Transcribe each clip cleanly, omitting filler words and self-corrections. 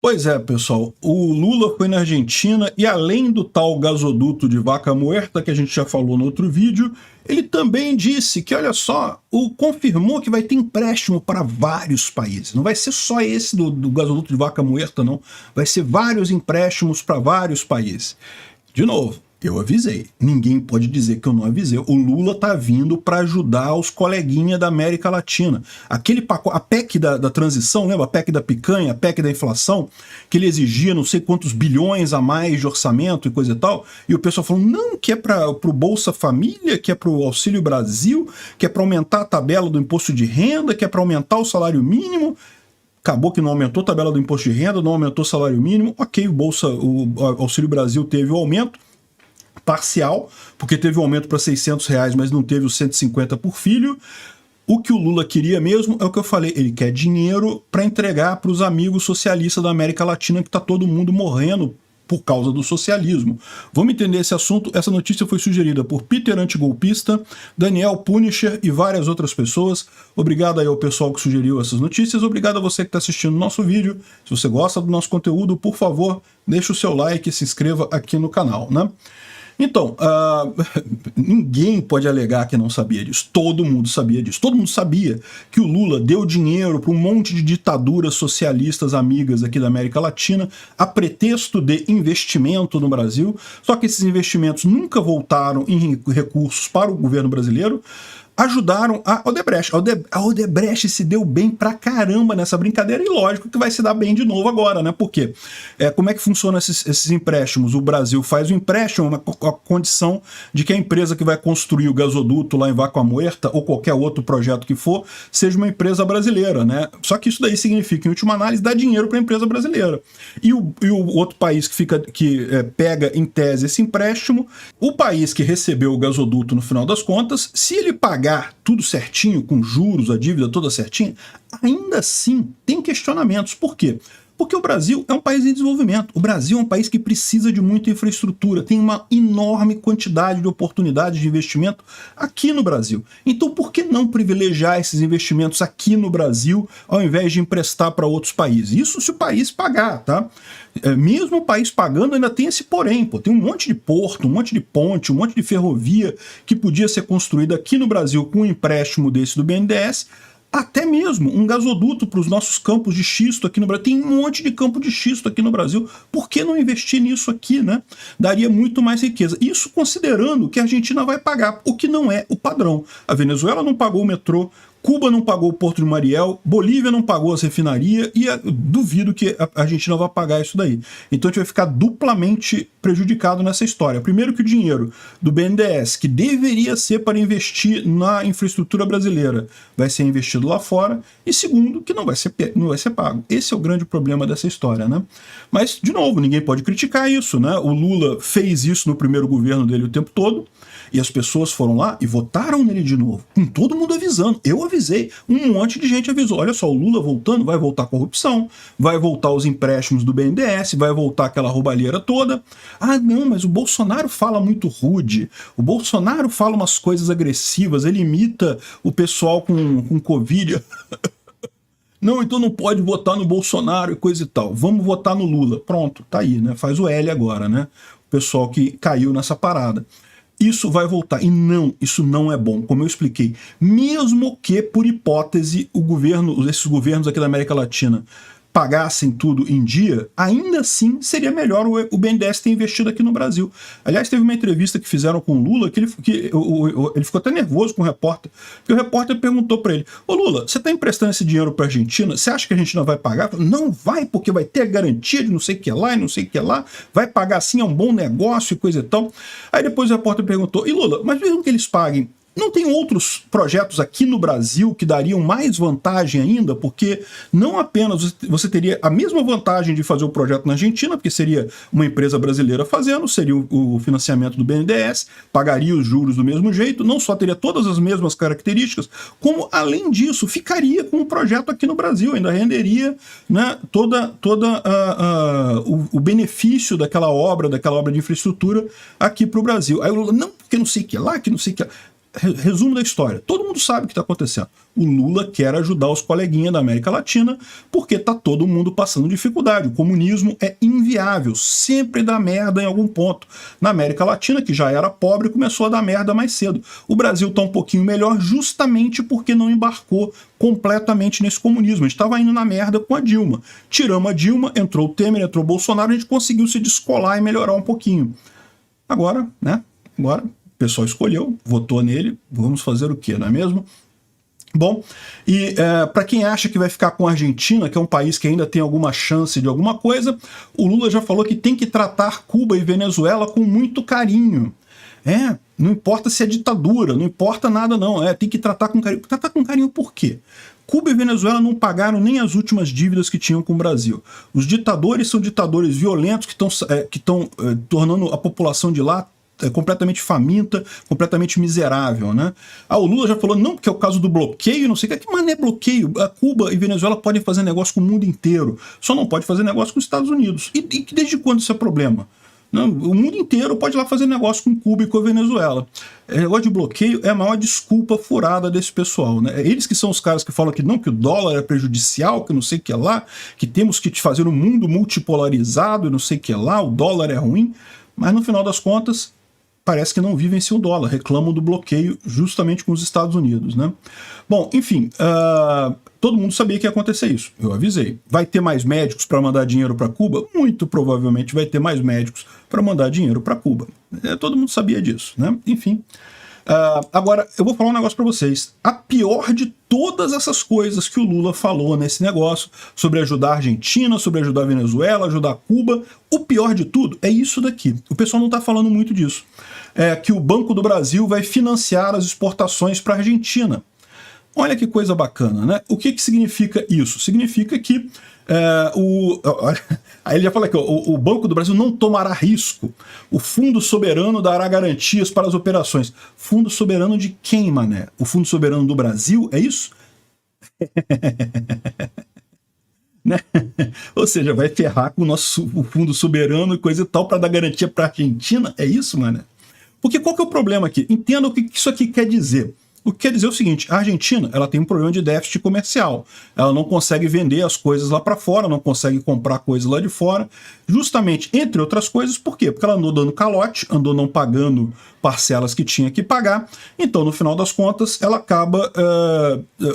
Pois é, pessoal, o Lula foi na Argentina e além do tal gasoduto de Vaca Muerta, que a gente já falou no outro vídeo, ele também disse que, olha só, confirmou que vai ter empréstimo para vários países. Não vai ser só esse do gasoduto de Vaca Muerta, não. Vai ser vários empréstimos para vários países. De novo, eu avisei. Ninguém pode dizer que eu não avisei. O Lula tá vindo para ajudar os coleguinhas da América Latina. Aquele pacote, a PEC da transição, lembra? A PEC da picanha, a PEC da inflação, que ele exigia não sei quantos bilhões a mais de orçamento e coisa e tal. E o pessoal falou, não, que é para o Bolsa Família, que é para o Auxílio Brasil, que é para aumentar a tabela do imposto de renda, que é para aumentar o salário mínimo. Acabou que não aumentou a tabela do imposto de renda, não aumentou o salário mínimo. Ok, o Auxílio Brasil teve o aumento parcial, porque teve um aumento para R$600, mas não teve os 150 por filho. O que o Lula queria mesmo é o que eu falei, ele quer dinheiro para entregar para os amigos socialistas da América Latina, que está todo mundo morrendo por causa do socialismo. Vamos entender esse assunto? Essa notícia foi sugerida por Peter Antigolpista, Daniel Punisher e várias outras pessoas. Obrigado aí ao pessoal que sugeriu essas notícias, obrigado a você que está assistindo o nosso vídeo. Se você gosta do nosso conteúdo, por favor, deixe o seu like e se inscreva aqui no canal, né? Então, ninguém pode alegar que não sabia disso. Todo mundo sabia disso. Todo mundo sabia que o Lula deu dinheiro para um monte de ditaduras socialistas amigas aqui da América Latina a pretexto de investimento no Brasil. Só que esses investimentos nunca voltaram em recursos para o governo brasileiro. Ajudaram a Odebrecht. A Odebrecht se deu bem pra caramba nessa brincadeira e lógico que vai se dar bem de novo agora, né? Por quê? Como é que funcionam esses empréstimos? O Brasil faz o empréstimo com a condição de que a empresa que vai construir o gasoduto lá em Vaca Muerta ou qualquer outro projeto que for, seja uma empresa brasileira, né? Só que isso daí significa, em última análise, dar dinheiro para a empresa brasileira. E o outro país que pega em tese esse empréstimo, o país que recebeu o gasoduto no final das contas, se ele pagar tudo certinho, com juros, a dívida toda certinha, ainda assim tem questionamentos. Por quê? Porque o Brasil é um país em desenvolvimento. O Brasil é um país que precisa de muita infraestrutura, tem uma enorme quantidade de oportunidades de investimento aqui no Brasil. Então por que não privilegiar esses investimentos aqui no Brasil ao invés de emprestar para outros países? Isso se o país pagar, tá? Mesmo o país pagando, ainda tem esse porém, pô, tem um monte de porto, um monte de ponte, um monte de ferrovia que podia ser construída aqui no Brasil com um empréstimo desse do BNDES, até mesmo um gasoduto para os nossos campos de xisto aqui no Brasil. Tem um monte de campo de xisto aqui no Brasil. Por que não investir nisso aqui, né? Daria muito mais riqueza. Isso considerando que a Argentina vai pagar, o que não é o padrão. A Venezuela não pagou o metrô, Cuba não pagou o Porto de Mariel, Bolívia não pagou as refinarias e duvido que a Argentina vá pagar isso daí. Então a gente vai ficar duplamente prejudicado nessa história. Primeiro que o dinheiro do BNDES, que deveria ser para investir na infraestrutura brasileira, vai ser investido lá fora, e segundo que não vai ser pago. Esse é o grande problema dessa história, né? Mas, de novo, ninguém pode criticar isso, né? O Lula fez isso no primeiro governo dele o tempo todo, e as pessoas foram lá e votaram nele de novo, com todo mundo avisando. Eu avisei, um monte de gente avisou. Olha só, o Lula voltando, vai voltar a corrupção, vai voltar os empréstimos do BNDES, vai voltar aquela roubalheira toda. Ah, não, mas o Bolsonaro fala muito rude, o Bolsonaro fala umas coisas agressivas, ele imita o pessoal com Covid. Não, então não pode votar no Bolsonaro e coisa e tal. Vamos votar no Lula. Pronto, tá aí, né? Faz o L agora, né? O pessoal que caiu nessa parada. Isso vai voltar. E não, isso não é bom, como eu expliquei. Mesmo que, por hipótese, esses governos aqui da América Latina pagassem tudo em dia, ainda assim seria melhor o BNDES ter investido aqui no Brasil. Aliás, teve uma entrevista que fizeram com o Lula, que ele ficou até nervoso com o repórter, porque o repórter perguntou para ele, ô Lula, você está emprestando esse dinheiro para a Argentina? Você acha que a Argentina vai pagar? Não vai, porque vai ter a garantia de não sei o que lá e não sei o que lá, vai pagar sim, é um bom negócio e coisa e tal. Aí depois o repórter perguntou, e Lula, mas mesmo que eles paguem, não tem outros projetos aqui no Brasil que dariam mais vantagem ainda? Porque não apenas você teria a mesma vantagem de fazer o projeto na Argentina, porque seria uma empresa brasileira fazendo, seria o financiamento do BNDES, pagaria os juros do mesmo jeito, não só teria todas as mesmas características, como, além disso, ficaria com o projeto aqui no Brasil, ainda renderia, né, o benefício daquela obra de infraestrutura aqui para o Brasil. Aí o Lula, não, porque não sei o que lá, que não sei o que lá. resumo da história. Todo mundo sabe o que está acontecendo. O Lula quer ajudar os coleguinhas da América Latina porque está todo mundo passando dificuldade. O comunismo é inviável, sempre dá merda em algum ponto. Na América Latina, que já era pobre, começou a dar merda mais cedo. O Brasil está um pouquinho melhor justamente porque não embarcou completamente nesse comunismo. A gente estava indo na merda com a Dilma. Tiramos a Dilma, entrou o Temer, entrou o Bolsonaro, a gente conseguiu se descolar e melhorar um pouquinho. Agora, né? Agora o pessoal escolheu, votou nele, vamos fazer o quê, não é mesmo? Bom, e para quem acha que vai ficar com a Argentina, que é um país que ainda tem alguma chance de alguma coisa, o Lula já falou que tem que tratar Cuba e Venezuela com muito carinho. Não importa se é ditadura, não importa nada não, tem que tratar com carinho. Tratar com carinho por quê? Cuba e Venezuela não pagaram nem as últimas dívidas que tinham com o Brasil. Os ditadores são ditadores violentos que estão tornando a população de lá completamente faminta, completamente miserável, né? O Lula já falou, não, porque é o caso do bloqueio, não sei o que mané bloqueio. A Cuba e Venezuela podem fazer negócio com o mundo inteiro, só não pode fazer negócio com os Estados Unidos. E desde quando isso é problema? Não, o mundo inteiro pode ir lá fazer negócio com Cuba e com a Venezuela. O negócio de bloqueio é a maior desculpa furada desse pessoal, né? Eles que são os caras que falam que não, que o dólar é prejudicial, que não sei o que lá, que temos que fazer um mundo multipolarizado, não sei o que lá, o dólar é ruim, mas no final das contas parece que não vivem sem o dólar, reclamam do bloqueio justamente com os Estados Unidos, né? Bom, enfim, todo mundo sabia que ia acontecer isso, eu avisei. Vai ter mais médicos para mandar dinheiro para Cuba? Muito provavelmente vai ter mais médicos para mandar dinheiro para Cuba. Todo mundo sabia disso, né? Enfim. Agora, eu vou falar um negócio para vocês. A pior de todas essas coisas que o Lula falou nesse negócio, sobre ajudar a Argentina, sobre ajudar a Venezuela, ajudar Cuba, o pior de tudo é isso daqui. O pessoal não está falando muito disso. Que o Banco do Brasil vai financiar as exportações para a Argentina. Olha que coisa bacana, né? O que significa isso? Significa que aí ele já fala que o Banco do Brasil não tomará risco. O Fundo Soberano dará garantias para as operações. Fundo Soberano de quem, mané? O Fundo Soberano do Brasil? É isso? Né? Ou seja, vai ferrar com o Fundo Soberano e coisa e tal para dar garantia para a Argentina? É isso, mané? Porque qual que é o problema aqui? Entenda o que isso aqui quer dizer. O que quer dizer é o seguinte, a Argentina ela tem um problema de déficit comercial. Ela não consegue vender as coisas lá para fora, não consegue comprar coisas lá de fora, justamente, entre outras coisas, por quê? Porque ela andou dando calote, andou não pagando parcelas que tinha que pagar, então, no final das contas, ela acaba...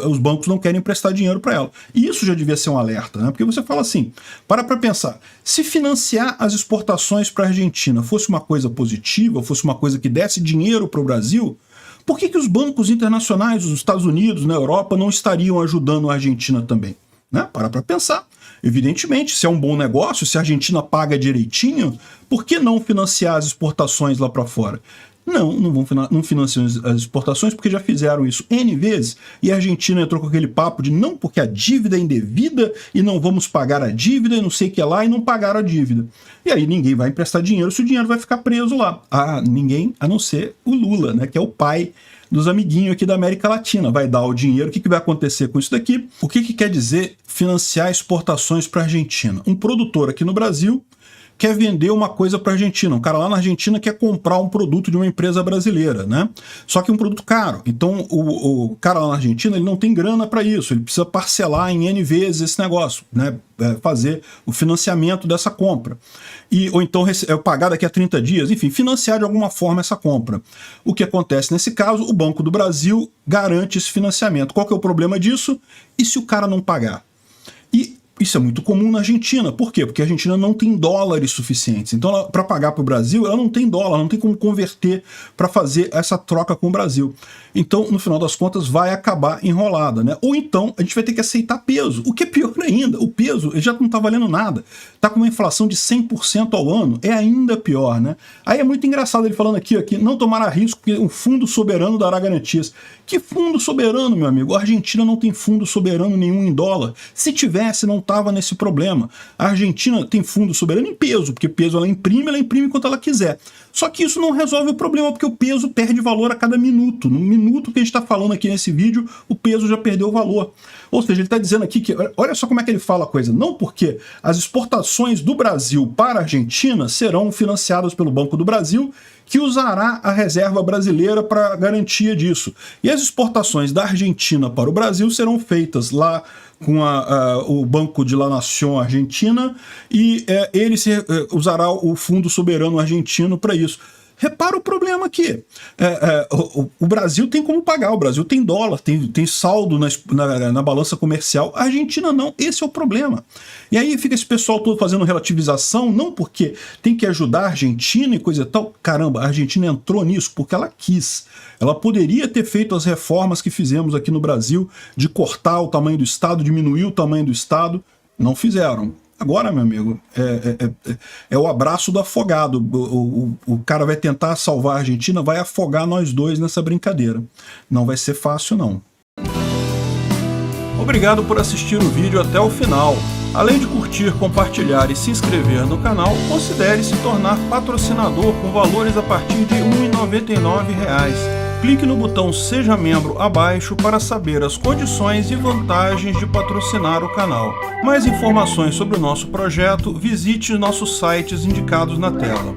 os bancos não querem emprestar dinheiro para ela. E isso já devia ser um alerta, né? Porque você fala assim, para pensar, se financiar as exportações para a Argentina fosse uma coisa positiva, fosse uma coisa que desse dinheiro para o Brasil... Por que os bancos internacionais, os Estados Unidos, na Europa, não estariam ajudando a Argentina também? Né? Para pensar. Evidentemente, se é um bom negócio, se a Argentina paga direitinho, por que não financiar as exportações lá para fora? Não financiam as exportações porque já fizeram isso N vezes e a Argentina entrou com aquele papo de não, porque a dívida é indevida e não vamos pagar a dívida e não sei o que lá e não pagaram a dívida. E aí ninguém vai emprestar dinheiro se o dinheiro vai ficar preso lá. Ninguém, a não ser o Lula, né, que é o pai dos amiguinhos aqui da América Latina. Vai dar o dinheiro, o que vai acontecer com isso daqui? O que quer dizer financiar exportações para a Argentina? Um produtor aqui no Brasil quer vender uma coisa para a Argentina. Um cara lá na Argentina quer comprar um produto de uma empresa brasileira, né? Só que é um produto caro. Então, o cara lá na Argentina ele não tem grana para isso. Ele precisa parcelar em N vezes esse negócio, né? Fazer o financiamento dessa compra. Ou então pagar daqui a 30 dias, enfim, financiar de alguma forma essa compra. O que acontece nesse caso? O Banco do Brasil garante esse financiamento. Qual que é o problema disso? E se o cara não pagar? E isso é muito comum na Argentina. Por quê? Porque a Argentina não tem dólares suficientes. Então, para pagar para o Brasil, ela não tem dólar, não tem como converter para fazer essa troca com o Brasil. Então, no final das contas, vai acabar enrolada, né? Ou então, a gente vai ter que aceitar peso. O que é pior ainda, o peso ele já não está valendo nada. Está com uma inflação de 100% ao ano. É ainda pior, né? Aí é muito engraçado ele falando aqui, não tomará risco porque o Fundo Soberano dará garantias. Que fundo soberano, meu amigo? A Argentina não tem fundo soberano nenhum em dólar. Se tivesse, não estava nesse problema. A Argentina tem fundo soberano em peso, porque peso ela imprime quanto ela quiser. Só que isso não resolve o problema, porque o peso perde valor a cada minuto. No minuto que a gente está falando aqui nesse vídeo, o peso já perdeu valor. Ou seja, ele está dizendo aqui que, olha só como é que ele fala a coisa, não porque as exportações do Brasil para a Argentina serão financiadas pelo Banco do Brasil, que usará a reserva brasileira para garantia disso. E as exportações da Argentina para o Brasil serão feitas lá com o Banco de la Nación Argentina, e ele usará o Fundo Soberano Argentino para isso. Repara o problema aqui. O Brasil tem como pagar, o Brasil tem dólar, tem saldo na balança comercial. A Argentina não, esse é o problema. E aí fica esse pessoal todo fazendo relativização, não porque tem que ajudar a Argentina e coisa e tal. Caramba, a Argentina entrou nisso porque ela quis. Ela poderia ter feito as reformas que fizemos aqui no Brasil, de cortar o tamanho do Estado, diminuir o tamanho do Estado. Não fizeram. Agora, meu amigo, é o abraço do afogado. O cara vai tentar salvar a Argentina, vai afogar nós dois nessa brincadeira. Não vai ser fácil, não. Obrigado por assistir o vídeo até o final. Além de curtir, compartilhar e se inscrever no canal, considere se tornar patrocinador com valores a partir de R$ 1,99. Clique no botão Seja Membro abaixo para saber as condições e vantagens de patrocinar o canal. Mais informações sobre o nosso projeto, visite nossos sites indicados na tela.